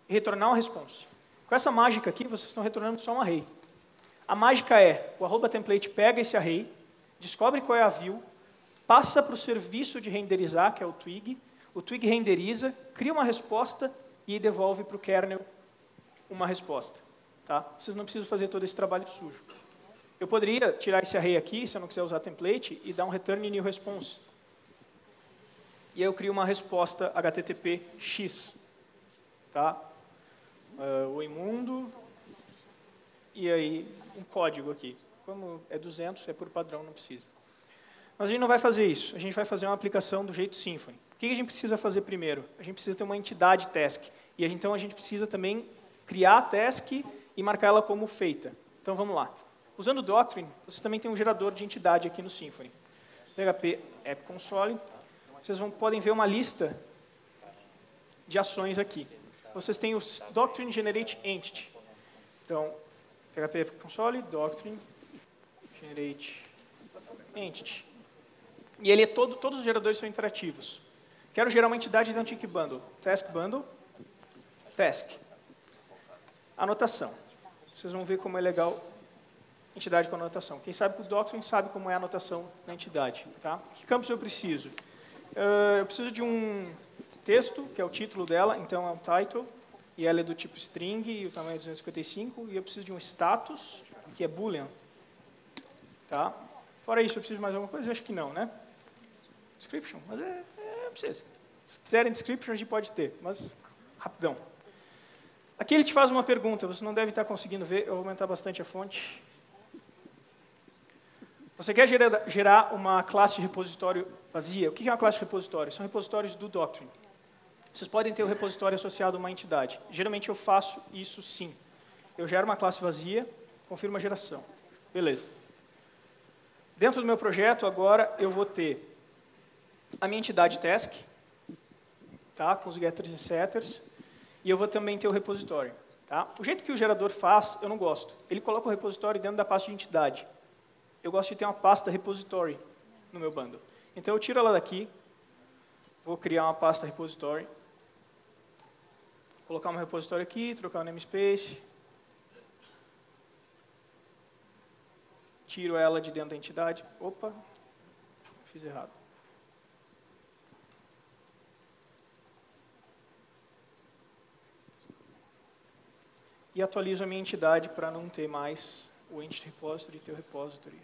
e retornar uma response. Com essa mágica aqui, vocês estão retornando só um array. A mágica é, o @template pega esse array, descobre qual é a view, passa para o serviço de renderizar, que é o twig O Twig renderiza, cria uma resposta e devolve para o kernel uma resposta. Tá? Vocês não precisam fazer todo esse trabalho sujo. Eu poderia tirar esse array aqui, se eu não quiser usar template, e dar um return new response. E aí eu crio uma resposta HTTP X. Tá? Oi mundo, e aí um código aqui. Como é 200, é por padrão, não precisa. Mas a gente não vai fazer isso. A gente vai fazer uma aplicação do jeito Symfony. O que a gente precisa fazer primeiro? A gente precisa ter uma entidade task. E então a gente precisa também criar a task e marcar ela como feita. Então vamos lá. Usando o Doctrine, vocês também têm um gerador de entidade aqui no Symfony. PHP App Console. Vocês podem ver uma lista de ações aqui. Vocês têm o Doctrine Generate Entity. Então, PHP App Console, Doctrine Generate Entity. E ele é todos os geradores são interativos. Quero gerar uma entidade dentro do Tick Bundle. Task Bundle, Task. Anotação. Vocês vão ver como é legal entidade com anotação. Quem sabe com o Doctrine sabe como é a anotação na entidade. Tá? Que campos eu preciso? Eu preciso de um texto, que é o título dela, então é um title, e ela é do tipo string, e o tamanho é 255, e eu preciso de um status, que é boolean. Tá? Fora isso, eu preciso de mais alguma coisa? Acho que não, né? Description, mas não precisa. Se quiserem description, a gente pode ter, mas rapidão. Aqui ele te faz uma pergunta, você não deve estar conseguindo ver, eu vou aumentar bastante a fonte. Você quer gerar uma classe de repositório vazia? O que é uma classe de repositório? São repositórios do Doctrine. Vocês podem ter o repositório associado a uma entidade. Geralmente eu faço isso sim. Eu gero uma classe vazia, confirmo a geração. Beleza. Dentro do meu projeto, agora, eu vou ter a minha entidade task, tá, com os getters e setters, e eu vou também ter o repositório. Tá? O jeito que o gerador faz, eu não gosto. Ele coloca o repositório dentro da pasta de entidade. Eu gosto de ter uma pasta repository no meu bundle. Então, eu tiro ela daqui, vou criar uma pasta repository, colocar um repositório aqui, trocar o namespace, tiro ela de dentro da entidade. Opa, fiz errado. E atualizo a minha entidade para não ter mais o entity repository, ter o repository.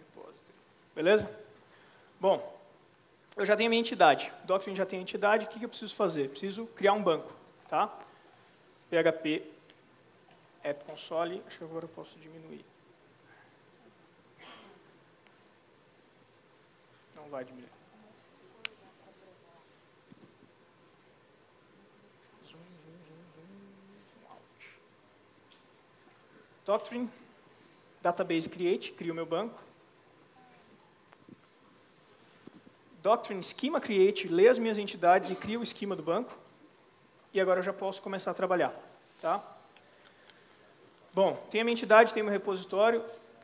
Beleza? Bom, eu já tenho a minha entidade. O Doctrine já tem a entidade. O que eu preciso fazer? Preciso criar um banco. Tá? PHP App Console. Acho que agora eu posso diminuir. Não vai diminuir. Zoom, out. Doctrine, Database Create, crio o meu banco. Doctrine Schema Create, lê as minhas entidades e cria o esquema do banco. E agora eu já posso começar a trabalhar. Tá? Bom, tem a minha entidade, tem o meu repositório.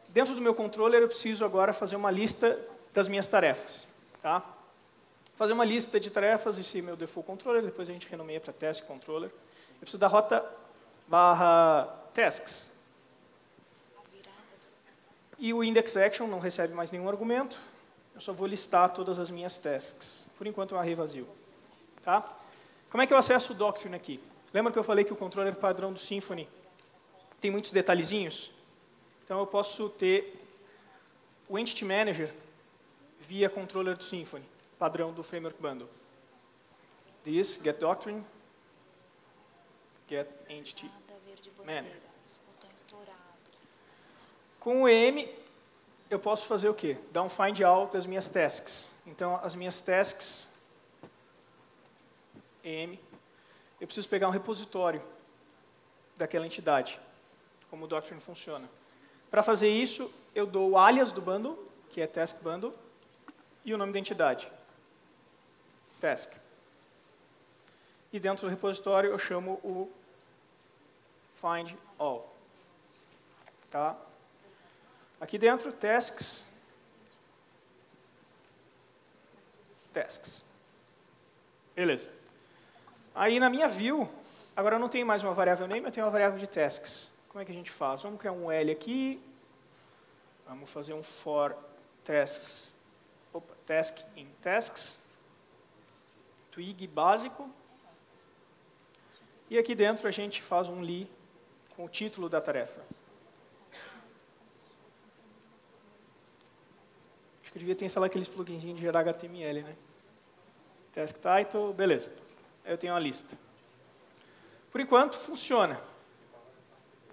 Dentro do meu controller, eu preciso agora fazer uma lista das minhas tarefas. Tá? Fazer uma lista de tarefas, esse é meu default controller, depois a gente renomeia para task controller. Eu preciso da rota /tasks. E o index action não recebe mais nenhum argumento. Eu só vou listar todas as minhas tasks. Por enquanto é um array vazio. Tá? Como é que eu acesso o Doctrine aqui? Lembra que eu falei que o controller padrão do Symfony tem muitos detalhezinhos? Então eu posso ter o Entity Manager via controller do Symfony, padrão do Framework Bundle. This, get Doctrine, get Entity Manager. Com o EM, eu posso fazer o quê? Dar um find out das minhas tasks. Então, as minhas tasks, EM, eu preciso pegar um repositório daquela entidade, como o Doctrine funciona. Para fazer isso, eu dou o alias do bundle, que é task bundle, e o nome da entidade, task. E dentro do repositório, eu chamo o find all. Tá? Aqui dentro, tasks. Beleza. Aí na minha view, agora eu não tenho mais uma variável name, eu tenho uma variável de tasks. Como é que a gente faz? Vamos criar um L aqui. Vamos fazer um for tasks. Task in tasks. Twig básico. E aqui dentro a gente faz um li com o título da tarefa. Acho que eu devia ter instalado aqueles plugins de gerar HTML, né? Task title, beleza. Aí eu tenho uma lista. Por enquanto, funciona.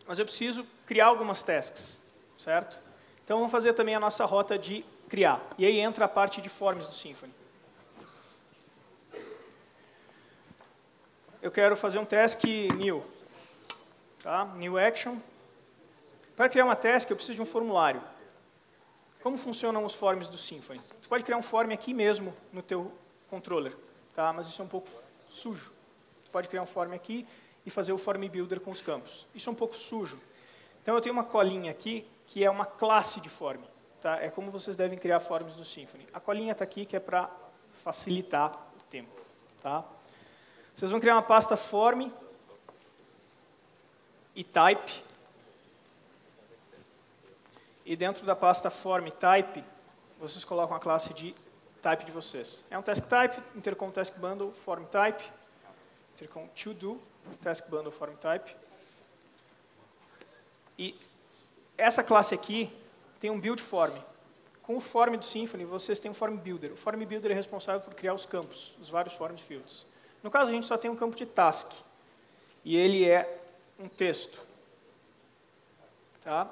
Mas eu preciso criar algumas tasks, certo? Então, vamos fazer também a nossa rota de criar. E aí entra a parte de forms do Symfony. Eu quero fazer um task new. Tá? New action. Para criar uma task, eu preciso de um formulário. Como funcionam os forms do Symfony? Você pode criar um form aqui mesmo no teu controller, tá? Mas isso é um pouco sujo. Você pode criar um form aqui e fazer o form builder com os campos. Isso é um pouco sujo. Então, eu tenho uma colinha aqui, que é uma classe de form. Tá? É como vocês devem criar forms do Symfony. A colinha está aqui, que é para facilitar o tempo. Tá? Vocês vão criar uma pasta form e type. E dentro da pasta form type, vocês colocam a classe de type de vocês. É um task type, intercom task bundle, form type, intercom to do, task bundle, form type. E essa classe aqui tem um build form. Com o form do Symfony, vocês têm um form builder. O form builder é responsável por criar os campos, os vários form fields. No caso, a gente só tem um campo de task. E ele é um texto. Tá?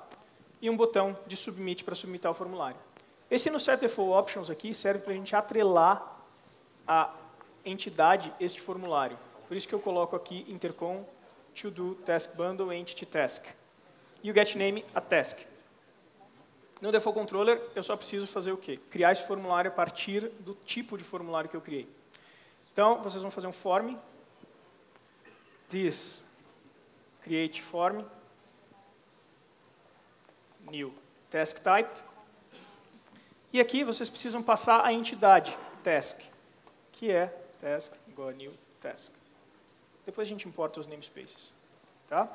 E um botão de submit para submitar o formulário. Esse no set default options aqui serve para a gente atrelar a entidade este formulário. Por isso que eu coloco aqui intercom to do task bundle entity task. E o getName a task. No default controller, eu só preciso fazer o quê? Criar esse formulário a partir do tipo de formulário que eu criei. Então, vocês vão fazer um form, this create form, new task type, e aqui vocês precisam passar a entidade task, que é task igual a new task. Depois a gente importa os namespaces. Tá?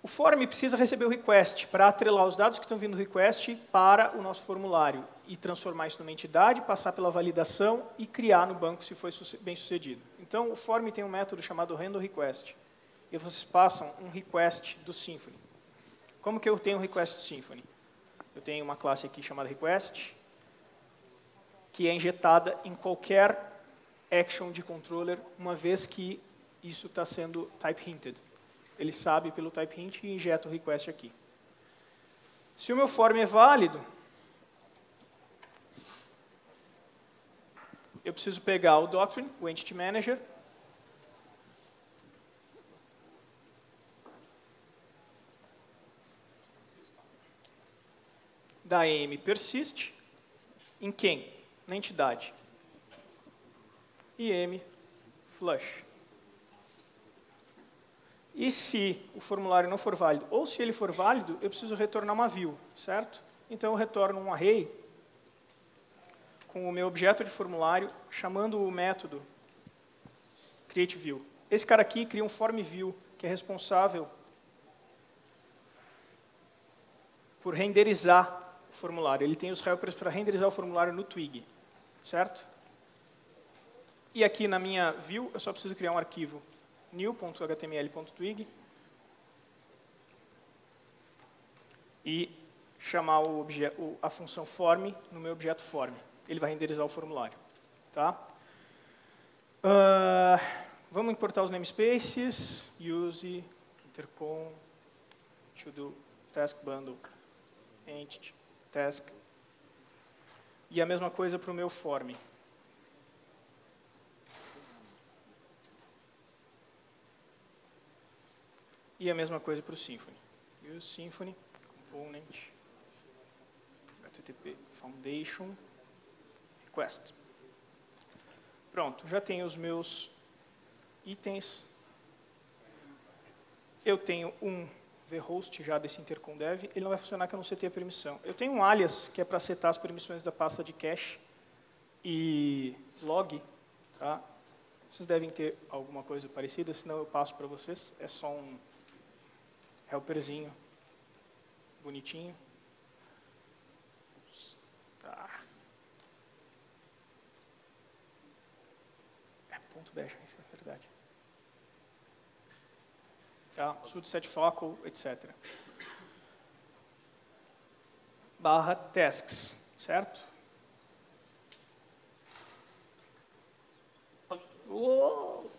O form precisa receber o request para atrelar os dados que estão vindo do request para o nosso formulário e transformar isso numa entidade, passar pela validação e criar no banco se foi bem sucedido. Então, o form tem um método chamado handleRequest. E vocês passam um request do Symfony. Como que eu tenho um request do Symfony? Eu tenho uma classe aqui chamada request, que é injetada em qualquer action de controller, uma vez que isso está sendo type hinted. Ele sabe pelo type hint e injeta o request aqui. Se o meu form é válido, eu preciso pegar o doctrine, o entity manager, da m persist, em quem? Na entidade. E m flush. E se o formulário não for válido, ou se ele for válido, eu preciso retornar uma view, certo? Então eu retorno um array com o meu objeto de formulário, chamando o método createView. Esse cara aqui cria um formView, que é responsável por renderizar o formulário. Ele tem os helpers para renderizar o formulário no Twig, certo? E aqui na minha view, eu só preciso criar um arquivo new.html.twig e chamar a função form no meu objeto form. Ele vai renderizar o formulário. Tá? Vamos importar os namespaces. Use intercom to do task bundle entity task. E a mesma coisa para o meu form. E a mesma coisa para o Symfony. Use Symfony component http foundation request. Pronto, já tenho os meus itens. Eu tenho um vhost já desse intercom dev. Ele não vai funcionar que eu não setei a permissão. Eu tenho um alias que é para setar as permissões da pasta de cache e log. Tá? Vocês devem ter alguma coisa parecida, senão eu passo para vocês. É só um helperzinho, bonitinho. Tá. ponto bash, isso é verdade. Tá? Sudo set focal, etc. Barra tasks, certo? Uou!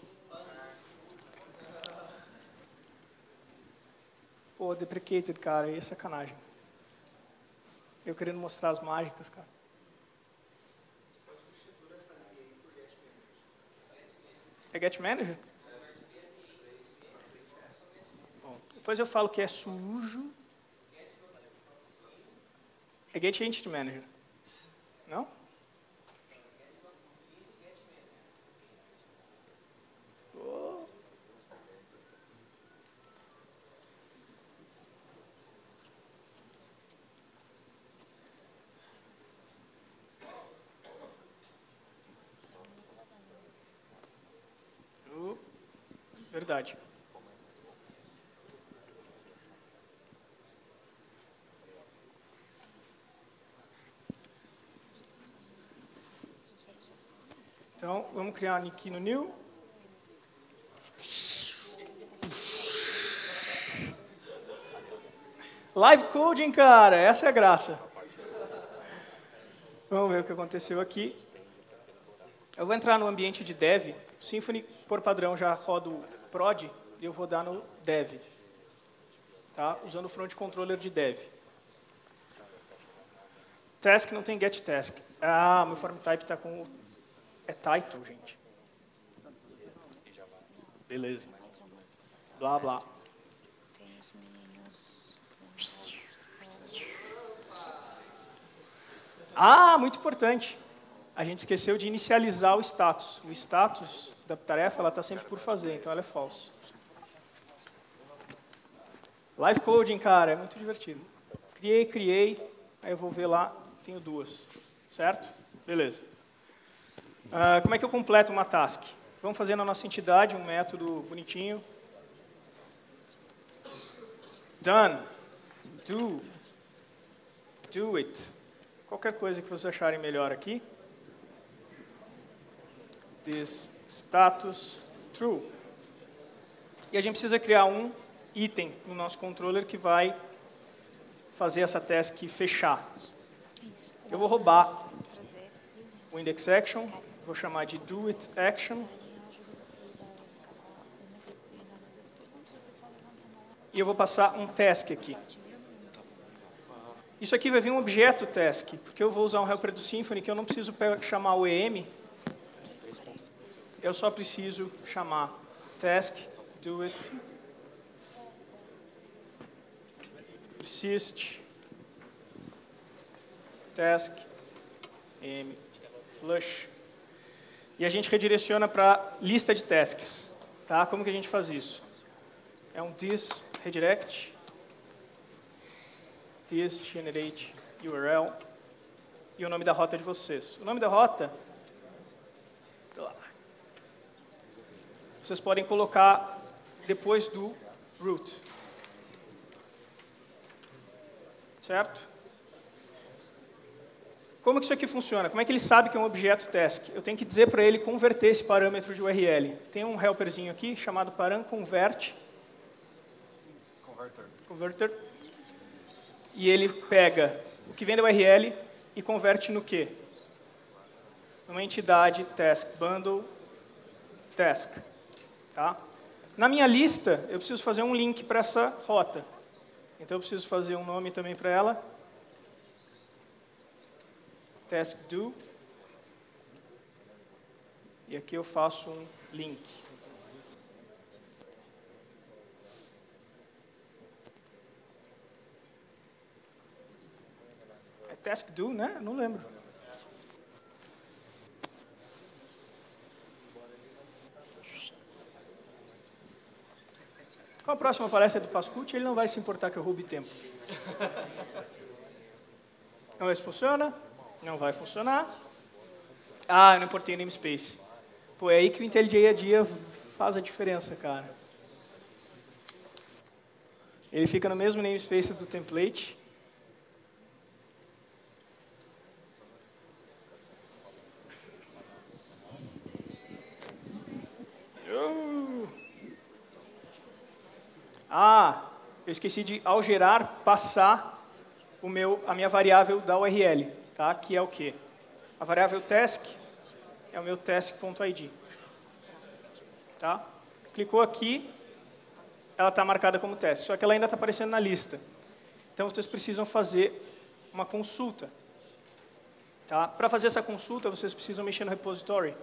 Pô, deprecated, cara, aí é sacanagem. Eu querendo mostrar as mágicas, cara. É Get Manager? Bom, depois eu falo que é sujo. É Get Entity Manager. Não? Oh. Verdade. Então, vamos criar aqui no new. Live coding, cara, essa é a graça. Vamos ver o que aconteceu aqui. Eu vou entrar no ambiente de dev. O Symfony, por padrão, já roda o prod e eu vou dar no dev. Tá? Usando o front controller de dev. Task não tem get task. Ah, meu form type está com... É title, gente. Beleza. Blá, blá. Ah, muito importante. A gente esqueceu de inicializar o status. O status da tarefa está sempre por fazer, então ela é false. Live coding, cara, é muito divertido. Criei, aí eu vou ver lá, tenho duas, certo? Beleza. Como é que eu completo uma task? Vamos fazer na nossa entidade um método bonitinho. Done. Do it. Qualquer coisa que vocês acharem melhor aqui. This status true. E a gente precisa criar um item no nosso controller que vai fazer essa task fechar. Eu vou roubar o index action, vou chamar de do it action. E eu vou passar um task aqui. Isso aqui vai vir um objeto task, porque eu vou usar um helper do Symfony que eu não preciso chamar o EM, eu só preciso chamar task, do it, persist, task, m, flush. E a gente redireciona para lista de tasks. Tá? Como que a gente faz isso? É um this redirect, this generate URL e o nome da rota de vocês. O nome da rota, vocês podem colocar depois do root. Certo? Como que isso aqui funciona? Como é que ele sabe que é um objeto task? Eu tenho que dizer para ele converter esse parâmetro de URL. Tem um helperzinho aqui chamado param_convert. Converter. E ele pega o que vem da URL e converte no quê? Numa entidade task, bundle task. Tá? Na minha lista, eu preciso fazer um link para essa rota. Então, eu preciso fazer um nome também para ela. Task do. E aqui eu faço um link. É task do, né? Não lembro. Qual a próxima palestra do Pascucci? Ele não vai se importar que eu roube tempo. Vamos ver se funciona. Não vai funcionar. Ah, eu não importei o namespace. Pô, é aí que o IntelliJ a dia faz a diferença, cara. Ele fica no mesmo namespace do template. Ah, eu esqueci de, ao gerar, passar a minha variável da URL, tá? Que é o quê? A variável task é o meu task.id. Tá? Clicou aqui, ela está marcada como task, só que ela ainda está aparecendo na lista. Então, vocês precisam fazer uma consulta. Tá? Para fazer essa consulta, vocês precisam mexer no repository.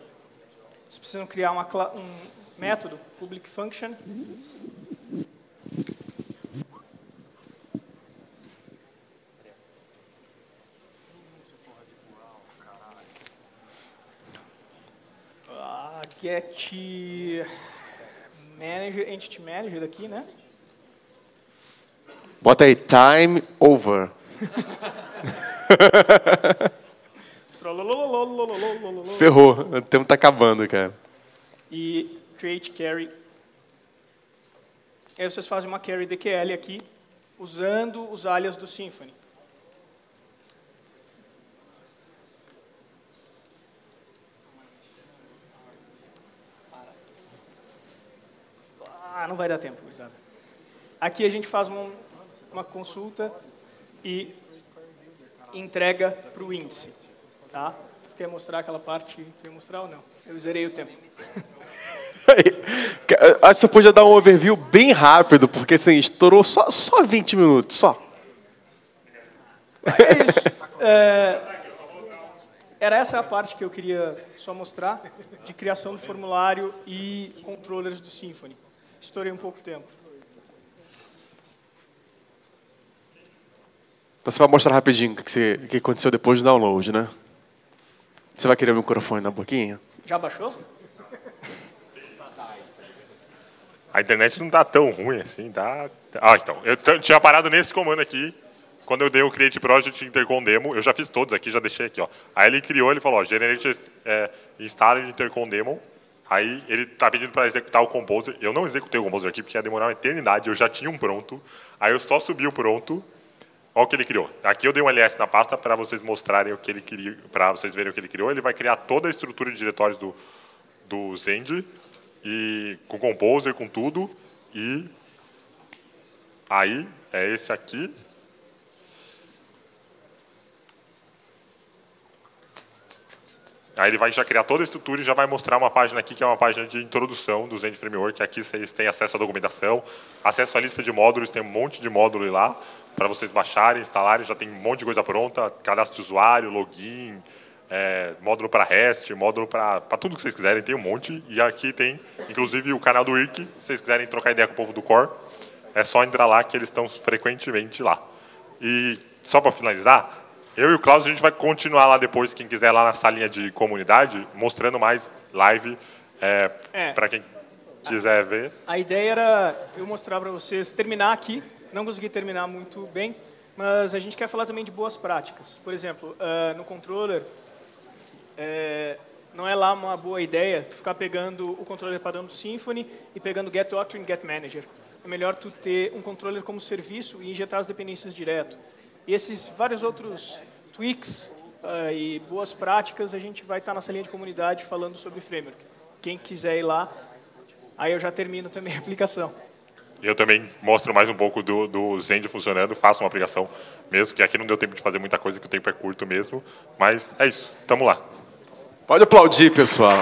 Vocês precisam criar um método, public function. Get manager, entity manager aqui, né? Bota aí, time over. Ferrou, o tempo tá acabando, cara. E create carry. Aí vocês fazem uma carry DQL aqui, usando os alias do Symfony. Não vai dar tempo. Aqui a gente faz uma consulta e entrega para o índice. Tá? Quer mostrar aquela parte? Quer mostrar ou não? Eu zerei o tempo. Acho que você podia dar um overview bem rápido, porque assim, estourou só 20 minutos, só. É isso. Era essa a parte que eu queria só mostrar, de criação do formulário e controllers do Symfony. Estourei um pouco tempo. Então você vai mostrar rapidinho o que aconteceu depois do download, né? Você vai querer o microfone na boquinha? Já baixou? A internet não tá tão ruim assim, tá? Então, eu tinha parado nesse comando aqui, quando eu dei o Create Project Intercom Demo, eu já fiz todos aqui, já deixei aqui, ó. Aí ele criou, ele falou, ó, Generate Installer Intercom Demo. Aí ele está pedindo para executar o Composer. Eu não executei o Composer aqui, porque ia demorar uma eternidade. Eu já tinha um pronto. Aí eu só subi o pronto. Olha o que ele criou. Aqui eu dei um ls na pasta para vocês mostrarem o que ele queria, para vocês verem o que ele criou. Ele vai criar toda a estrutura de diretórios do Zend, e com o Composer, com tudo. E aí é esse aqui. Aí ele vai já criar toda a estrutura e já vai mostrar uma página aqui, que é uma página de introdução do Zend Framework. Aqui vocês têm acesso à documentação, acesso à lista de módulos, tem um monte de módulo lá para vocês baixarem, instalarem. Já tem um monte de coisa pronta, cadastro de usuário, login, módulo para REST, módulo para tudo que vocês quiserem, tem um monte. E aqui tem, inclusive, o canal do IRC, se vocês quiserem trocar ideia com o povo do Core, é só entrar lá, que eles estão frequentemente lá. E só para finalizar, eu e o Klaus, a gente vai continuar lá depois, quem quiser, lá na salinha de comunidade, mostrando mais live para quem quiser ver. A ideia era eu mostrar para vocês, terminar aqui, não consegui terminar muito bem, mas a gente quer falar também de boas práticas. Por exemplo, no controller, não é lá uma boa ideia tu ficar pegando o controller padrão do Symfony e pegando Get Doctrine e Get Manager. É melhor tu ter um controller como serviço e injetar as dependências direto. E esses vários outros tweaks e boas práticas, a gente vai estar nessa linha de comunidade falando sobre framework. Quem quiser ir lá, aí eu já termino também a aplicação. Eu também mostro mais um pouco do Zend funcionando, faço uma aplicação mesmo, que aqui não deu tempo de fazer muita coisa, que o tempo é curto mesmo. Mas é isso, estamos lá. Pode aplaudir, pessoal.